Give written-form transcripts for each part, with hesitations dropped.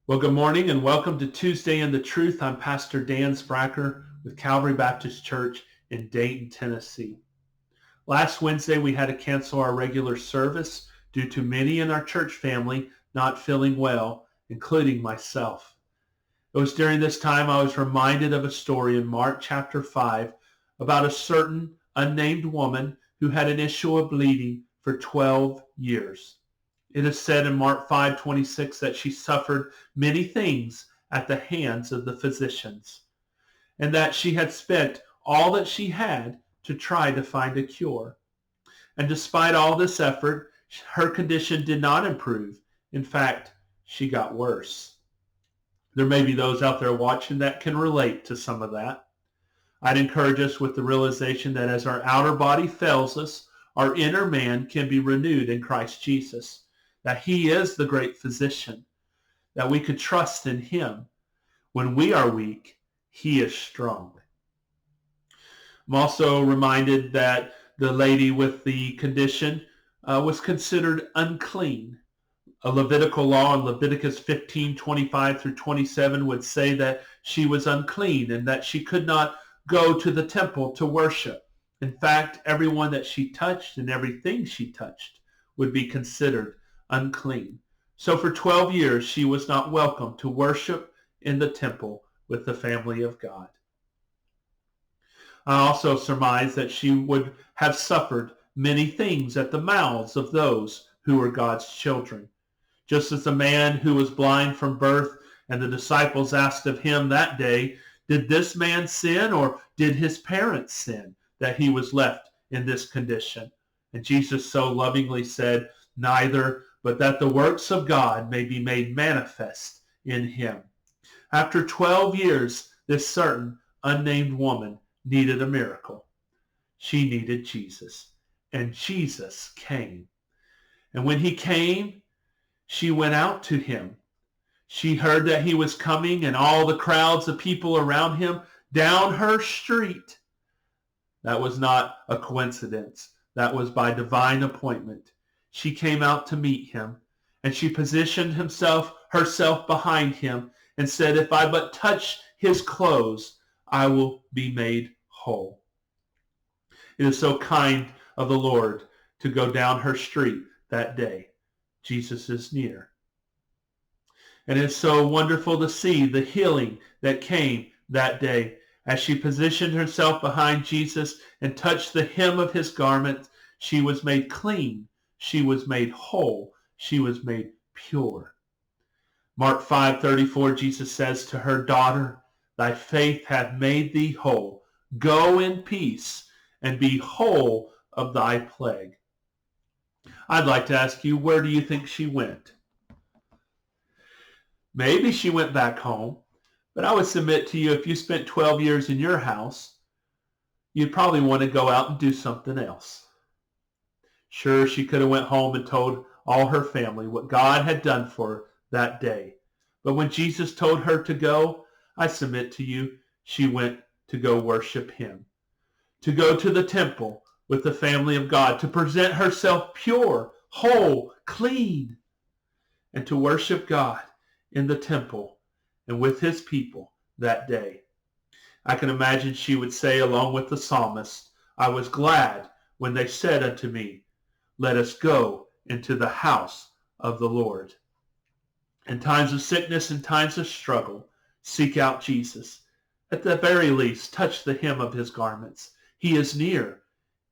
Well, good morning and welcome to Tuesday in the Truth. I'm Pastor Dan Spracker with Calvary Baptist Church in Dayton, Tennessee. Last Wednesday, we had to cancel our regular service due to many in our church family not feeling well, including myself. It was during this time I was reminded of a story in Mark chapter 5 about a certain unnamed woman who had an issue of bleeding for 12 years. It is said in Mark 5:26 that she suffered many things at the hands of the physicians, and that she had spent all that she had to try to find a cure. And despite all this effort, her condition did not improve. In fact, she got worse. There may be those out there watching that can relate to some of that. I'd encourage us with the realization that as our outer body fails us, our inner man can be renewed in Christ Jesus, that he is the great physician, that we could trust in him. When we are weak, he is strong. I'm also reminded that the lady with the condition was considered unclean. A Levitical law in Leviticus 15:25 through 27 would say that she was unclean and that she could not go to the temple to worship. In fact, everyone that she touched and everything she touched would be considered unclean. So for 12 years, she was not welcome to worship in the temple with the family of God. I also surmise that she would have suffered many things at the mouths of those who were God's children. Just as the man who was blind from birth and the disciples asked of him that day, did this man sin or did his parents sin that he was left in this condition? And Jesus so lovingly said, neither, but that the works of God may be made manifest in him. After 12 years, this certain unnamed woman needed a miracle. She needed Jesus, and Jesus came. And when he came, she went out to him. She heard that he was coming and all the crowds of people around him down her street. That was not a coincidence. That was by divine appointment. She came out to meet him, and she positioned herself behind him and said, if I but touch his clothes, I will be made whole. It is so kind of the Lord to go down her street that day. Jesus is near. And it's so wonderful to see the healing that came that day as she positioned herself behind Jesus and touched the hem of his garment. She was made clean. She was made whole. She was made pure. Mark 5:34, Jesus says to her, daughter, thy faith hath made thee whole. Go in peace and be whole of thy plague. I'd like to ask you, where do you think she went? Maybe she went back home, but I would submit to you, if you spent 12 years in your house, you'd probably want to go out and do something else. Sure, she could have went home and told all her family what God had done for her that day. But when Jesus told her to go, I submit to you, she went to go worship him, to go to the temple with the family of God, to present herself pure, whole, clean, and to worship God in the temple and with his people that day. I can imagine she would say, along with the psalmist, I was glad when they said unto me, let us go into the house of the Lord. In times of sickness and times of struggle, seek out Jesus. At the very least, touch the hem of his garments. He is near.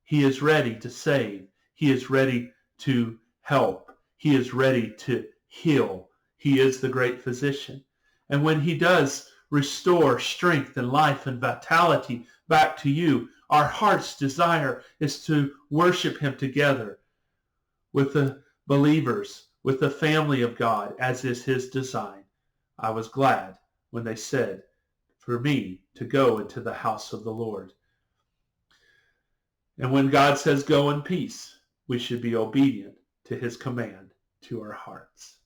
He is ready to save. He is ready to help. He is ready to heal. He is the great physician. And when he does restore strength and life and vitality back to you, our heart's desire is to worship him together with the believers, with the family of God, as is his design. I was glad when they said for me to go into the house of the Lord. And when God says go in peace, we should be obedient to his command to our hearts.